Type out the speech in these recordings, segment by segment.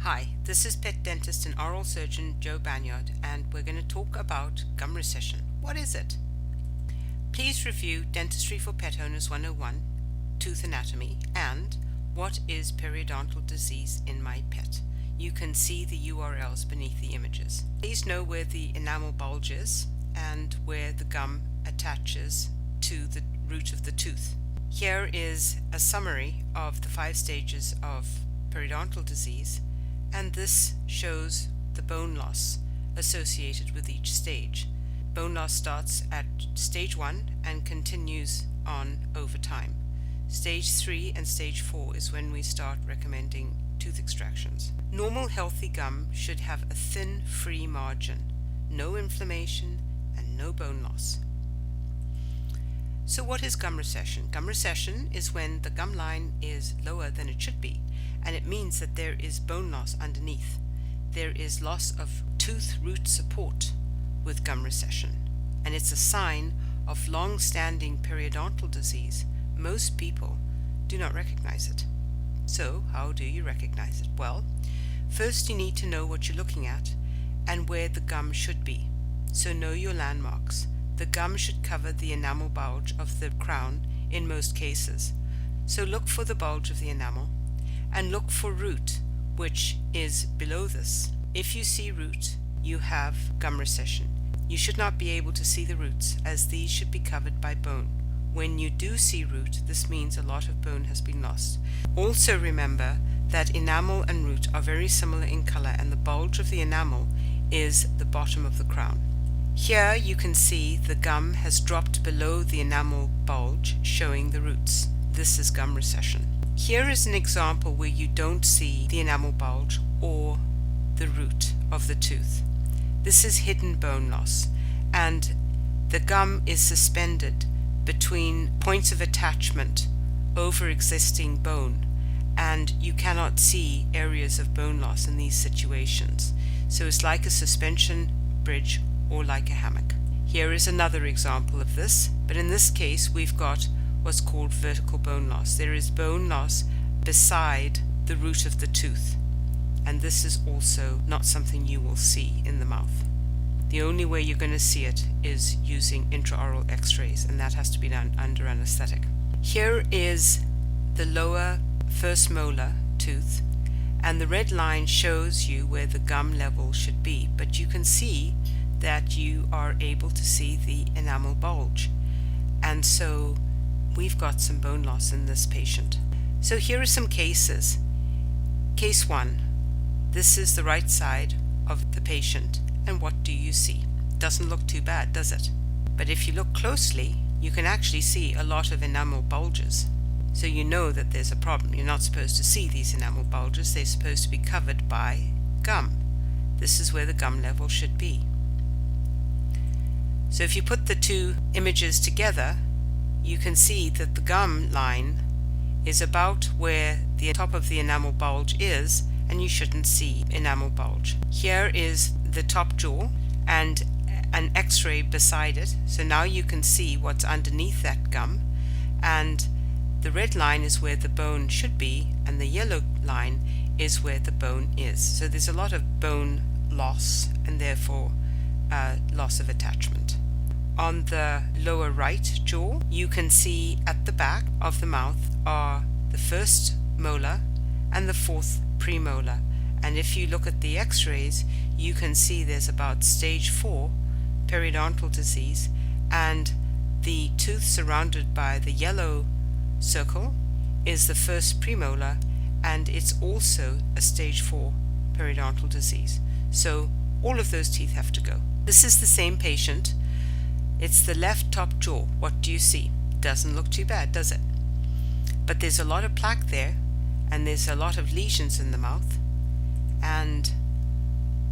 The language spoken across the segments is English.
Hi, this is pet dentist and oral surgeon Joe Banyard, and we're going to talk about gum recession. What is it? Please review Dentistry for Pet Owners 101, Tooth Anatomy, and What is Periodontal Disease in My Pet? You can see the URLs beneath the images. Please know where the enamel bulge is and where the gum attaches to the root of the tooth. Here is a summary of the 5 stages of periodontal disease, and this shows the bone loss associated with each stage. Bone loss starts at stage 1 and continues on over time. Stage 3 and stage 4 is when we start recommending tooth extractions. Normal healthy gum should have a thin, free margin, no inflammation, and no bone loss. So what is gum recession? Gum recession is when the gum line is lower than it should be, and it means that there is bone loss underneath. There is loss of tooth root support with gum recession, and it's a sign of long-standing periodontal disease. Most people do not recognize it. So how do you recognize it? Well, first you need to know what you're looking at and where the gum should be. So know your landmarks. The gum should cover the enamel bulge of the crown in most cases. So look for the bulge of the enamel and look for root, which is below this. If you see root, you have gum recession. You should not be able to see the roots, as these should be covered by bone. When you do see root, this means a lot of bone has been lost. Also remember that enamel and root are very similar in color, and the bulge of the enamel is the bottom of the crown. Here you can see the gum has dropped below the enamel bulge, showing the roots. This is gum recession. Here is an example where you don't see the enamel bulge or the root of the tooth. This is hidden bone loss, and the gum is suspended between points of attachment over existing bone, and you cannot see areas of bone loss in these situations. So it's like a suspension bridge or like a hammock. Here is another example of this, but in this case we've got what's called vertical bone loss. There is bone loss beside the root of the tooth, and this is also not something you will see in the mouth. The only way you're going to see it is using intraoral x-rays, and that has to be done under anesthetic. Here is the lower first molar tooth, and the red line shows you where the gum level should be, but you can see that you are able to see the enamel bulge, and so we've got some bone loss in this patient. So here are some cases. Case 1. This is the right side of the patient, and what do you see? Doesn't look too bad, does it? But if you look closely, you can actually see a lot of enamel bulges. So you know that there's a problem. You're not supposed to see these enamel bulges. They're supposed to be covered by gum. This is where the gum level should be. So if you put the two images together, you can see that the gum line is about where the top of the enamel bulge is, and you shouldn't see enamel bulge. Here is the top jaw and an x-ray beside it, so now you can see what's underneath that gum, and the red line is where the bone should be, and the yellow line is where the bone is. So there's a lot of bone loss, and therefore loss of attachment. On the lower right jaw, you can see at the back of the mouth are the first molar and the fourth premolar, and if you look at the x-rays, you can see there's about stage 4 periodontal disease, and the tooth surrounded by the yellow circle is the first premolar, and it's also a stage 4 periodontal disease. So all of those teeth have to go. This is the same patient. It's the left top jaw. What do you see? Doesn't look too bad, does it? But there's a lot of plaque there, and there's a lot of lesions in the mouth, and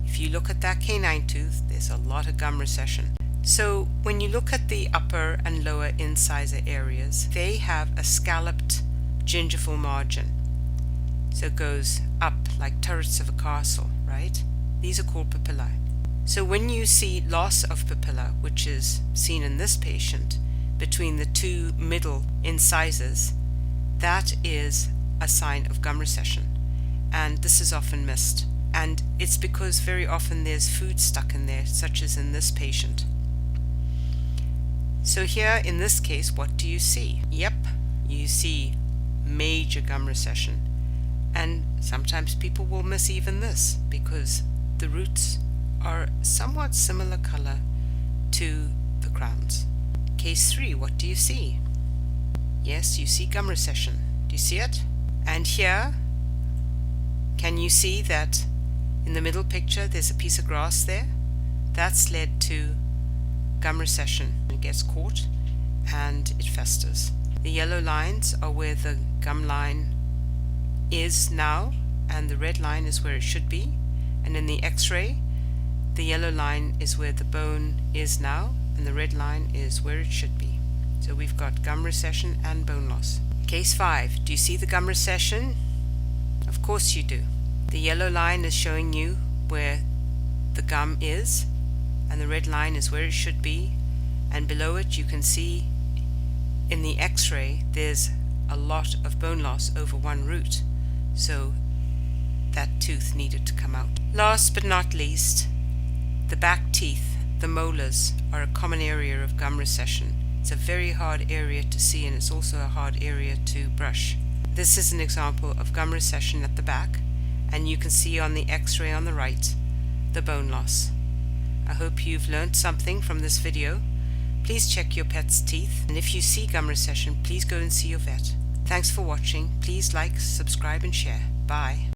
if you look at that canine tooth, there's a lot of gum recession. So when you look at the upper and lower incisor areas, they have a scalloped gingival margin. So it goes up like turrets of a castle, right? These are called papillae. So when you see loss of papilla, which is seen in this patient, between the two middle incisors, that is a sign of gum recession. and this is often missed. And it's because very often there's food stuck in there, such as in this patient. So here in this case, what do you see? Yep, you see major gum recession. And sometimes people will miss even this because the roots are somewhat similar color to the crowns. Case 3, what do you see? Yes, you see gum recession. Do you see it? And here, can you see that in the middle picture there's a piece of grass there? That's led to gum recession. It gets caught and it festers. The yellow lines are where the gum line is now, and the red line is where it should be. And in the x-ray, the yellow line is where the bone is now, and the red line is where it should be. So we've got gum recession and bone loss. Case 5. Do you see the gum recession? Of course you do. The yellow line is showing you where the gum is, and the red line is where it should be, and below it you can see in the x-ray there's a lot of bone loss over one root, so that tooth needed to come out. Last but not least, the back teeth, the molars, are a common area of gum recession. It's a very hard area to see, and it's also a hard area to brush. This is an example of gum recession at the back, and you can see on the x-ray on the right the bone loss. I hope you've learned something from this video. Please check your pet's teeth, and if you see gum recession, please go and see your vet. Thanks for watching. Please like, subscribe and share. Bye.